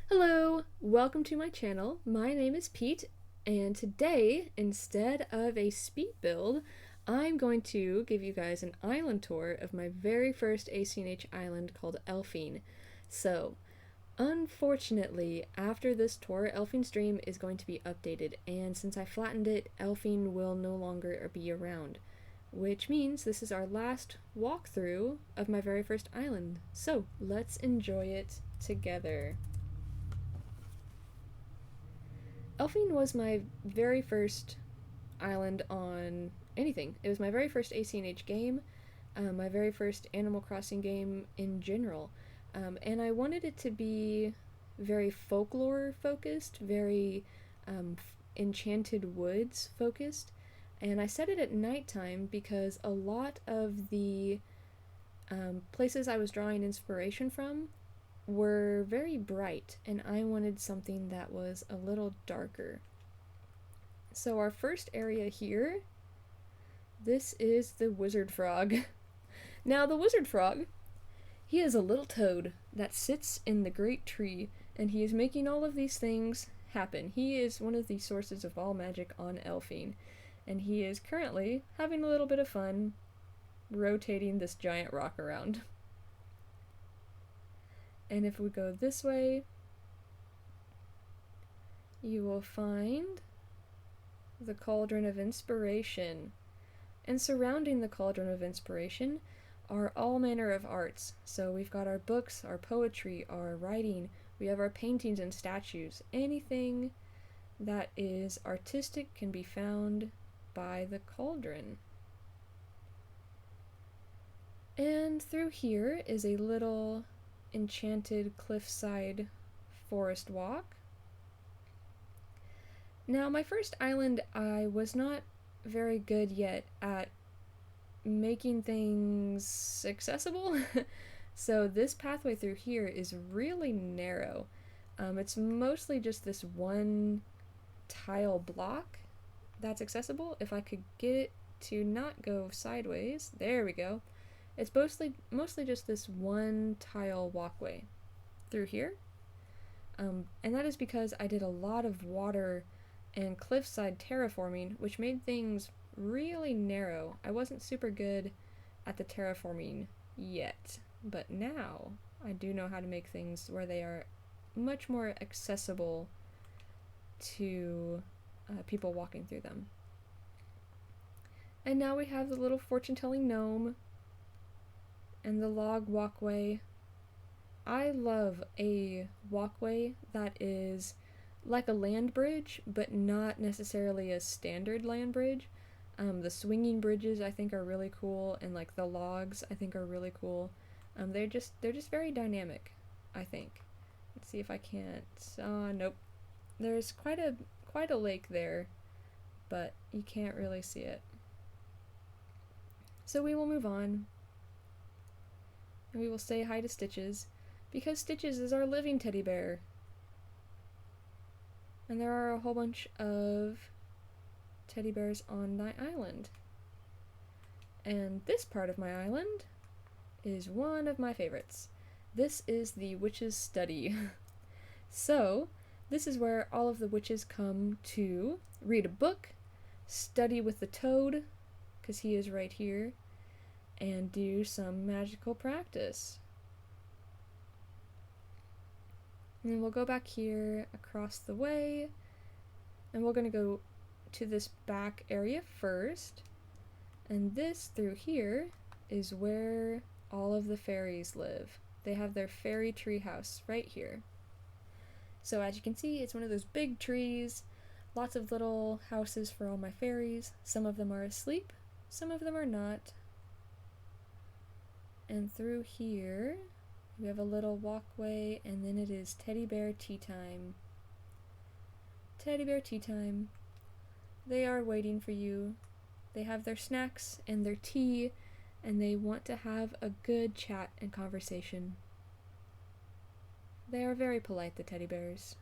Hello, welcome to my channel. My name is Pete, and today, instead of a speed build, I'm going to give you guys an island tour of my very first ACNH island called Elfine. So, unfortunately, after this tour, Elfine's dream is going to be updated, and since I flattened it, Elfine will no longer be around, which means this is our last walkthrough of my very first island. So, let's enjoy it together. Elfine was my very first island on anything. It was my very first ACNH game, my very first Animal Crossing game in general. And I wanted it to be very folklore focused, very Enchanted Woods focused. And I set it at nighttime because a lot of the places I was drawing inspiration from were very bright, and I wanted something that was a little darker. So our first area here, this is the wizard frog. Now the wizard frog, he is a little toad that sits in the great tree, and he is making all of these things happen. He is one of the sources of all magic on Elfine, and he is currently having a little bit of fun rotating this giant rock around. And if we go this way, you will find the Cauldron of Inspiration. And surrounding the Cauldron of Inspiration are all manner of arts. So we've got our books, our poetry, our writing, we have our paintings and statues. Anything that is artistic can be found by the cauldron. And through here is a little enchanted cliffside forest walk. Now, my first island, I was not very good yet at making things accessible. So this pathway through here is really narrow. It's mostly just this one tile block that's accessible. If I could get it to not go sideways, there we go. It's mostly just this one tile walkway through here. And that is because I did a lot of water and cliffside terraforming, which made things really narrow. I wasn't super good at the terraforming yet, but now I do know how to make things where they are much more accessible to people walking through them. And now we have the little fortune-telling gnome and the log walkway. I love a walkway that is like a land bridge, but not necessarily a standard land bridge. The swinging bridges I think are really cool, and like the logs I think are really cool. They're just very dynamic, I think. Let's see if I can't. Nope. There's quite a lake there, but you can't really see it. So we will move on. And we will say hi to Stitches, because Stitches is our living teddy bear. And there are a whole bunch of teddy bears on my island. And this part of my island is one of my favorites. This is the witch's study. So, this is where all of the witches come to read a book, study with the toad, because he is right here, and do some magical practice. And then we'll go back here across the way, and we're going to go to this back area first. And this through here is where all of the fairies live. They have their fairy treehouse right here. So as you can see, it's one of those big trees, lots of little houses for all my fairies. Some of them are asleep, some of them are not. And through here, we have a little walkway, and then it is teddy bear tea time. Teddy bear tea time. They are waiting for you. They have their snacks and their tea, and they want to have a good chat and conversation. They are very polite, the teddy bears.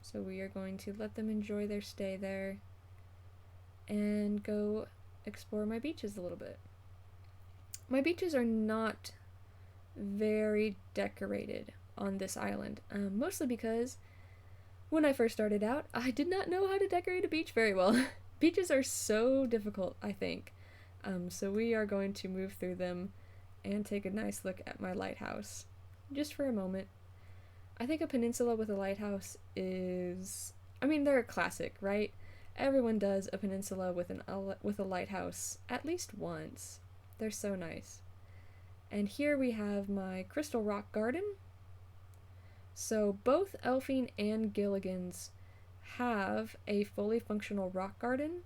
So we are going to let them enjoy their stay there and go explore my beaches a little bit. My beaches are not very decorated on this island, mostly because when I first started out, I did not know how to decorate a beach very well. Beaches are so difficult, I think. So we are going to move through them and take a nice look at my lighthouse, just for a moment. I think a peninsula with a lighthouse is... I mean, they're a classic, right? Everyone does a peninsula with a lighthouse at least once. They're so nice. And here we have my crystal rock garden. So both Elfine and Gilligan's have a fully functional rock garden.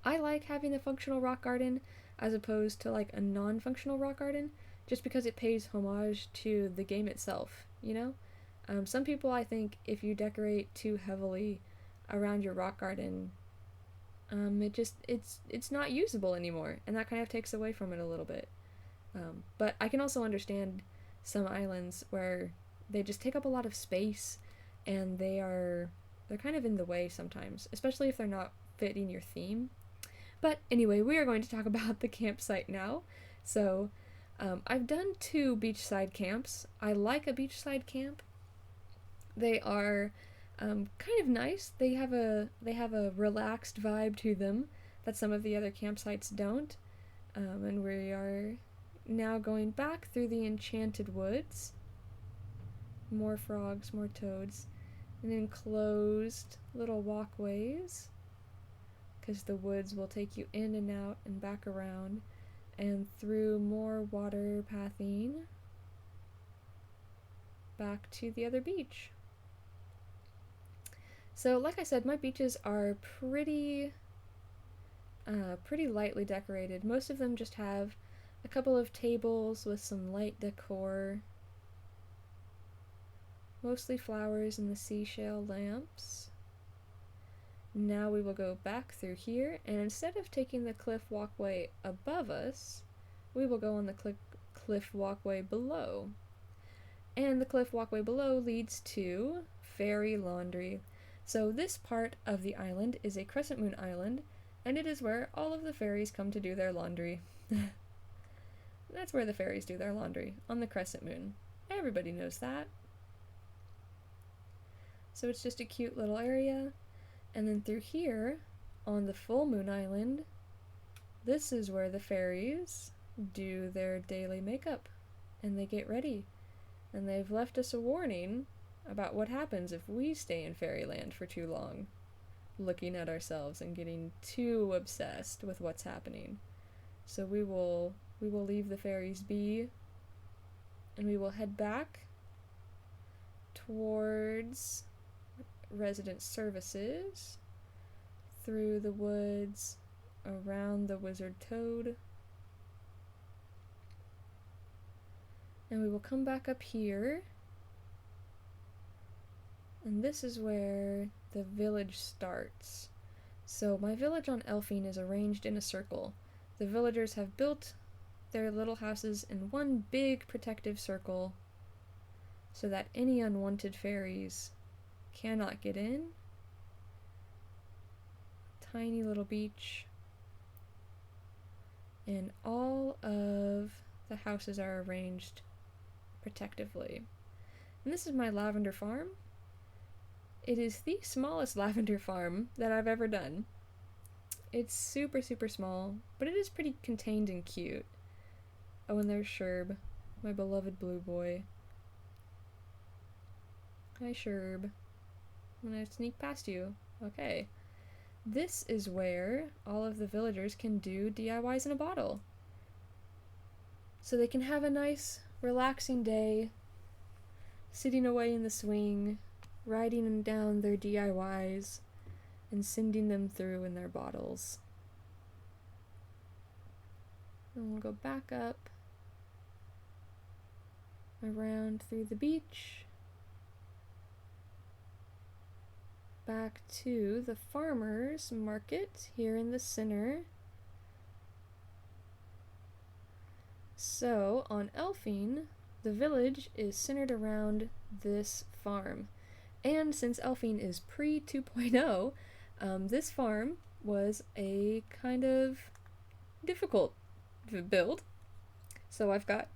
I like having a functional rock garden as opposed to like a non-functional rock garden, just because it pays homage to the game itself, you know? Some people, I think, if you decorate too heavily around your rock garden, it's not usable anymore, and that kind of takes away from it a little bit. But I can also understand some islands where they just take up a lot of space, and they're kind of in the way sometimes, especially if they're not fitting your theme. But anyway, we are going to talk about the campsite now. So, I've done 2 beachside camps. I like a beachside camp. They are kind of nice. They have a relaxed vibe to them that some of the other campsites don't. And we are now going back through the Enchanted Woods. More frogs, more toads, and enclosed little walkways, because the woods will take you in and out and back around and through more water pathing back to the other beach. So like I said, my beaches are pretty lightly decorated. Most of them just have a couple of tables with some light decor, mostly flowers and the seashell lamps. Now we will go back through here, and instead of taking the cliff walkway above us, we will go on the cliff walkway below. And the cliff walkway below leads to Fairy Laundry. So this part of the island is a crescent moon island, and it is where all of the fairies come to do their laundry. That's where the fairies do their laundry, on the crescent moon. Everybody knows that. So it's just a cute little area. And then through here, on the full moon island, this is where the fairies do their daily makeup, and they get ready. And they've left us a warning about what happens if we stay in fairyland for too long, looking at ourselves and getting too obsessed with what's happening. So we will leave the fairies be, and we will head back towards resident services, through the woods, around the wizard toad, and we will come back up here, and this is where the village starts. So my village on Elfine is arranged in a circle. The villagers have built their little houses in one big protective circle so that any unwanted fairies cannot get in. Tiny little beach, and all of the houses are arranged protectively. And this is my lavender farm. It is the smallest lavender farm that I've ever done. It's super, super small, but it is pretty contained and cute. Oh, and there's Sherb, my beloved blue boy. Hi, Sherb. I'm gonna sneak past you. Okay. This is where all of the villagers can do DIYs in a bottle. So they can have a nice, relaxing day, sitting away in the swing, writing down their DIYs, and sending them through in their bottles. And we'll go back up, around through the beach, back to the farmer's market here in the center. So on Elfine, the village is centered around this farm. And since Elfine is pre 2.0, this farm was a kind of difficult build. So I've got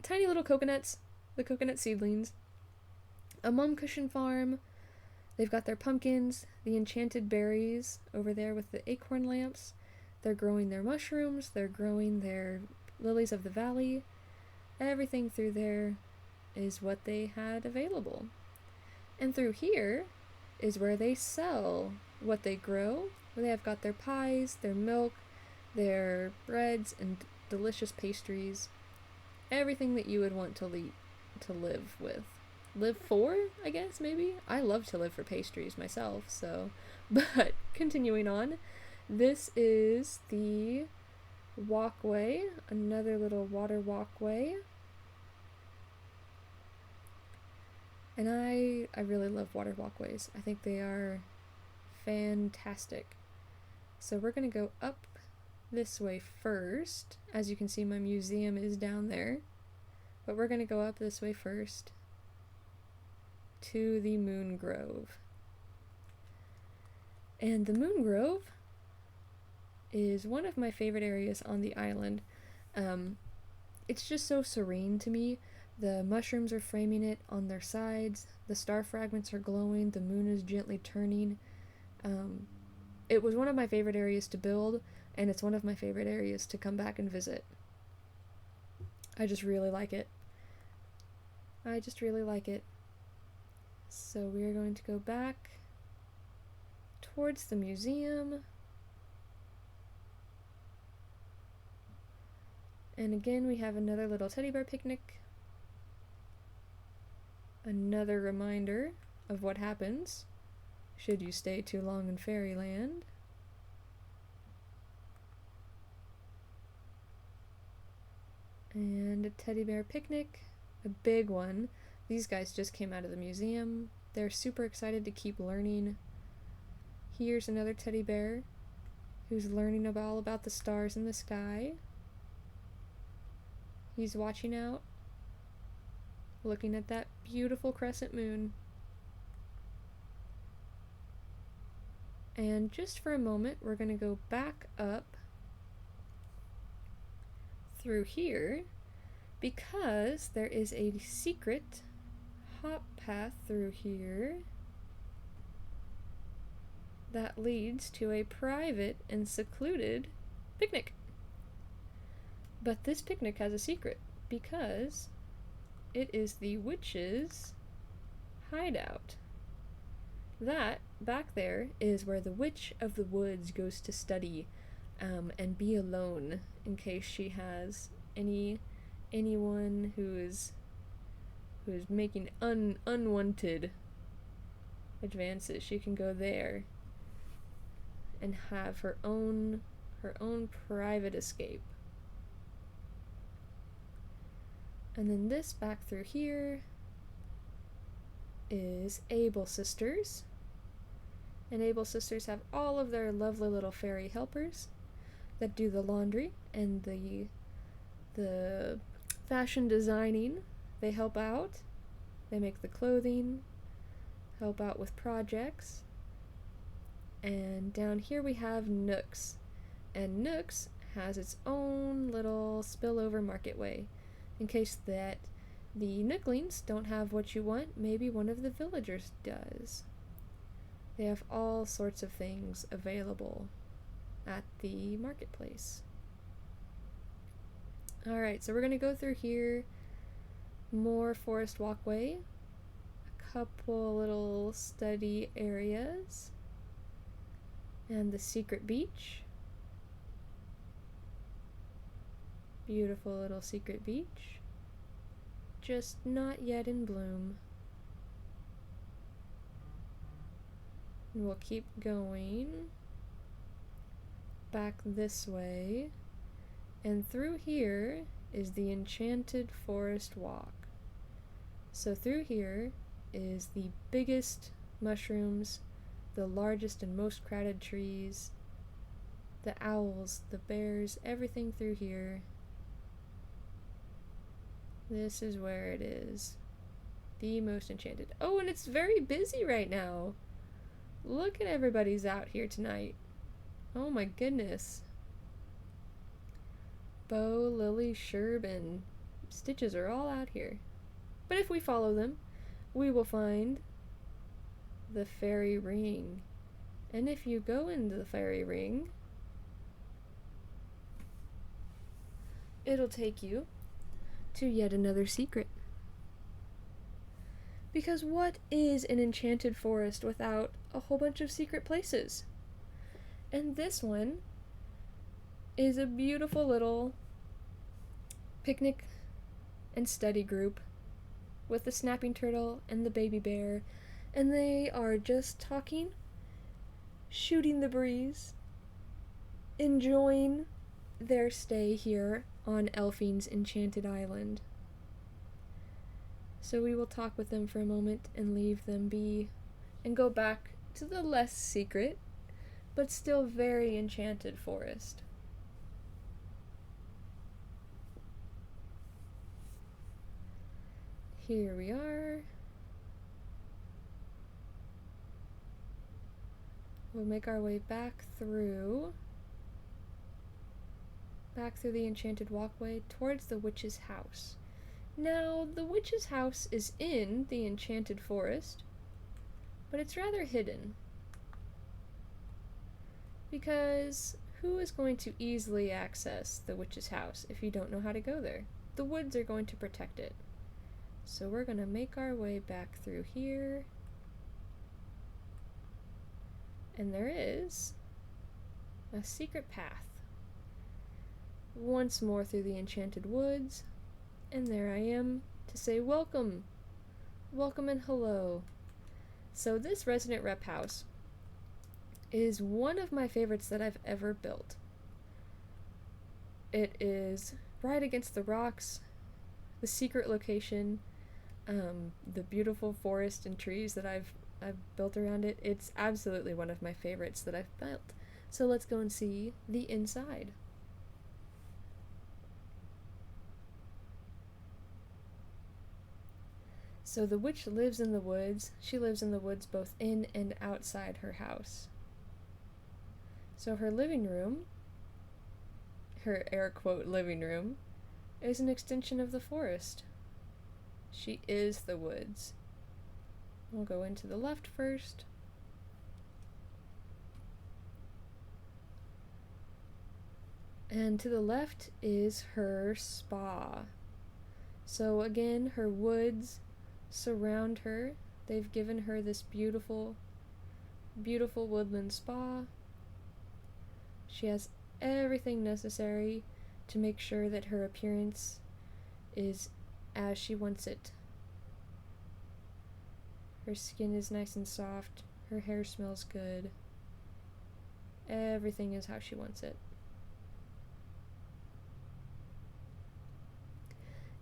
tiny little coconuts the coconut seedlings, a mum cushion farm. They've got their pumpkins, the enchanted berries over there with the acorn lamps. They're growing their mushrooms, they're growing their lilies of the valley. Everything through there is what they had available. And through here is where they sell what they grow. Where they have got their pies, their milk, their breads, and delicious pastries. Everything that you would want to live with. Live for, I guess, maybe? I love to live for pastries myself, so. But continuing on, this is the walkway, another little water walkway. And I really love water walkways. I think they are fantastic. So we're going to go up this way first. As you can see, my museum is down there. But we're going to go up this way first to the Moon Grove. And the Moon Grove is one of my favorite areas on the island. It's just so serene to me. The mushrooms are framing it on their sides, the star fragments are glowing, the moon is gently turning. It was one of my favorite areas to build, and it's one of my favorite areas to come back and visit. I just really like it. So we are going to go back towards the museum. And again, we have another little teddy bear picnic. Another reminder of what happens should you stay too long in Fairyland. And a teddy bear picnic, a big one. These guys just came out of the museum. They're super excited to keep learning. Here's another teddy bear who's learning all about the stars in the sky. He's watching out, looking at that beautiful crescent moon. And just for a moment, we're going to go back up through here because there is a secret hop path through here that leads to a private and secluded picnic. But this picnic has a secret because it is the witch's hideout. That back there is where the Witch of the Woods goes to study and be alone in case she has anyone who is making unwanted advances. She can go there and have her own private escape. And then this back through here is Able Sisters. And Able Sisters have all of their lovely little fairy helpers that do the laundry and the fashion designing. They help out. They make the clothing, help out with projects. And down here we have Nooks. And Nooks has its own little spillover marketway. In case that the Nooklings don't have what you want, maybe one of the villagers does. They have all sorts of things available at the marketplace. Alright, so we're going to go through here. More forest walkway. A couple little study areas. And the secret beach. Beautiful little secret beach. Just not yet in bloom. And we'll keep going back this way. And through here is the Enchanted Forest Walk. So through here is the biggest mushrooms, the largest and most crowded trees, the owls, the bears, everything through here. This is where it is. The most enchanted. Oh, and it's very busy right now. Look at everybody's out here tonight. Oh my goodness. Bo, Lily, Sherb, and Stitches are all out here. But if we follow them, we will find the fairy ring. And if you go into the fairy ring, it'll take you to yet another secret. Because what is an enchanted forest without a whole bunch of secret places? And this one is a beautiful little picnic and study group with the snapping turtle and the baby bear, and they are just talking, shooting the breeze, enjoying their stay here on Elfine's enchanted island. So we will talk with them for a moment and leave them be and go back to the less secret but still very enchanted forest. Here we are. We'll make our way back through the enchanted walkway towards the witch's house. Now, the witch's house is in the enchanted forest, but it's rather hidden. Because who is going to easily access the witch's house if you don't know how to go there? The woods are going to protect it. So we're going to make our way back through here. And there is a secret path. Once more through the enchanted woods. And there I am to say welcome. Welcome and hello. So this resident rep house is one of my favorites that I've ever built. It is right against the rocks, the secret location, the beautiful forest and trees that I've built around it. It's absolutely one of my favorites that I've built. So let's go and see the inside. So the witch lives in the woods. She lives in the woods both in and outside her house. So her living room, her air quote living room, is an extension of the forest. She is the woods. We'll go into the left first. And to the left is her spa. So again, her woods surround her. They've given her this beautiful, beautiful woodland spa. She has everything necessary to make sure that her appearance is as she wants it. Her skin is nice and soft. Her hair smells good. Everything is how she wants it.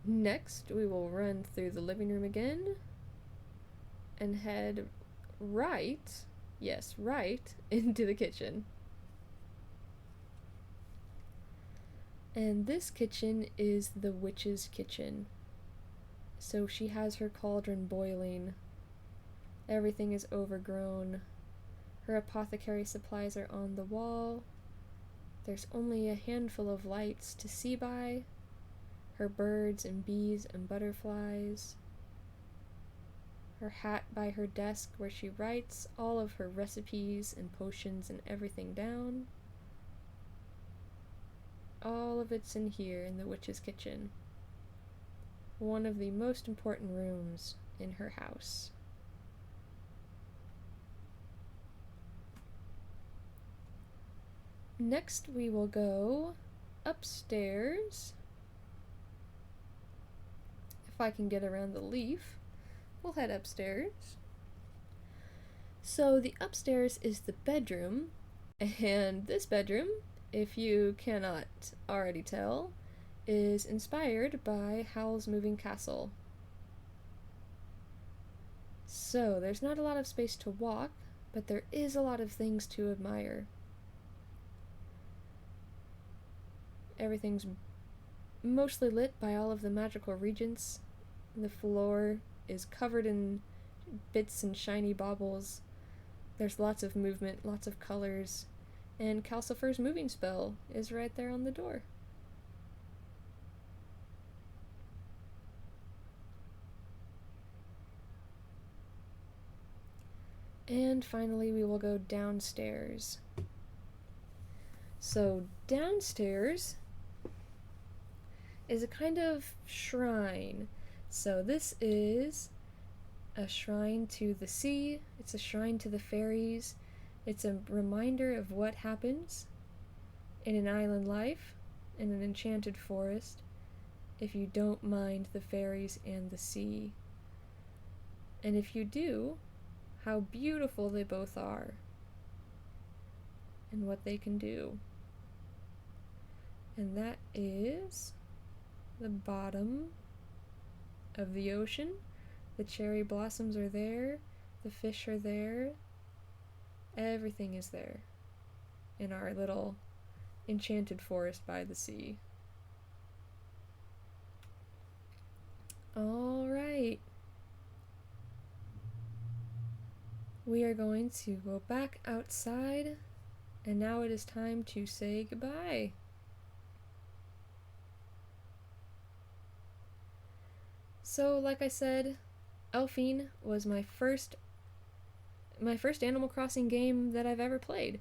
Next, we will run through the living room again and head right, yes, right, into the kitchen. And this kitchen is the witch's kitchen. So she has her cauldron boiling. Everything is overgrown. Her apothecary supplies are on the wall. There's only a handful of lights to see by. Her birds and bees and butterflies. Her hat by her desk where she writes all of her recipes and potions and everything down. All of it's in here in the witch's kitchen. One of the most important rooms in her house. Next, we will go upstairs. If I can get around the leaf, we'll head upstairs. So the upstairs is the bedroom, and this bedroom, if you cannot already tell, is inspired by Howl's Moving Castle. So there's not a lot of space to walk, but there is a lot of things to admire. Everything's mostly lit by all of the magical regents. The floor is covered in bits and shiny baubles. There's lots of movement, lots of colors, and Calcifer's moving spell is right there on the door. And finally, we will go downstairs. So, downstairs is a kind of shrine. So, this is a shrine to the sea, it's a shrine to the fairies, it's a reminder of what happens in an island life, in an enchanted forest, if you don't mind the fairies and the sea. And if you do, how beautiful they both are, and what they can do. And that is the bottom of the ocean. The cherry blossoms are there, the fish are there, everything is there in our little enchanted forest by the sea. Alright. We are going to go back outside, and now it is time to say goodbye. So, like I said, Elfine was my first Animal Crossing game that I've ever played.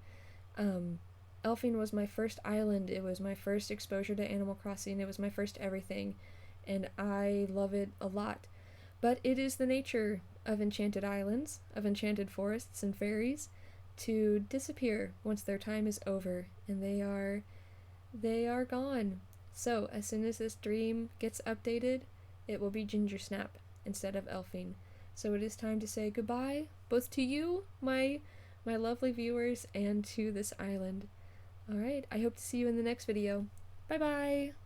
Elfine was my first island. It was my first exposure to Animal Crossing. It was my first everything, and I love it a lot. But it is the nature of enchanted islands, of enchanted forests and fairies, to disappear once their time is over, and they are gone. So as soon as this dream gets updated, it will be Ginger Snap instead of Elfine. So it is time to say goodbye, both to you, my lovely viewers, and to this island. Alright, I hope to see you in the next video. Bye bye!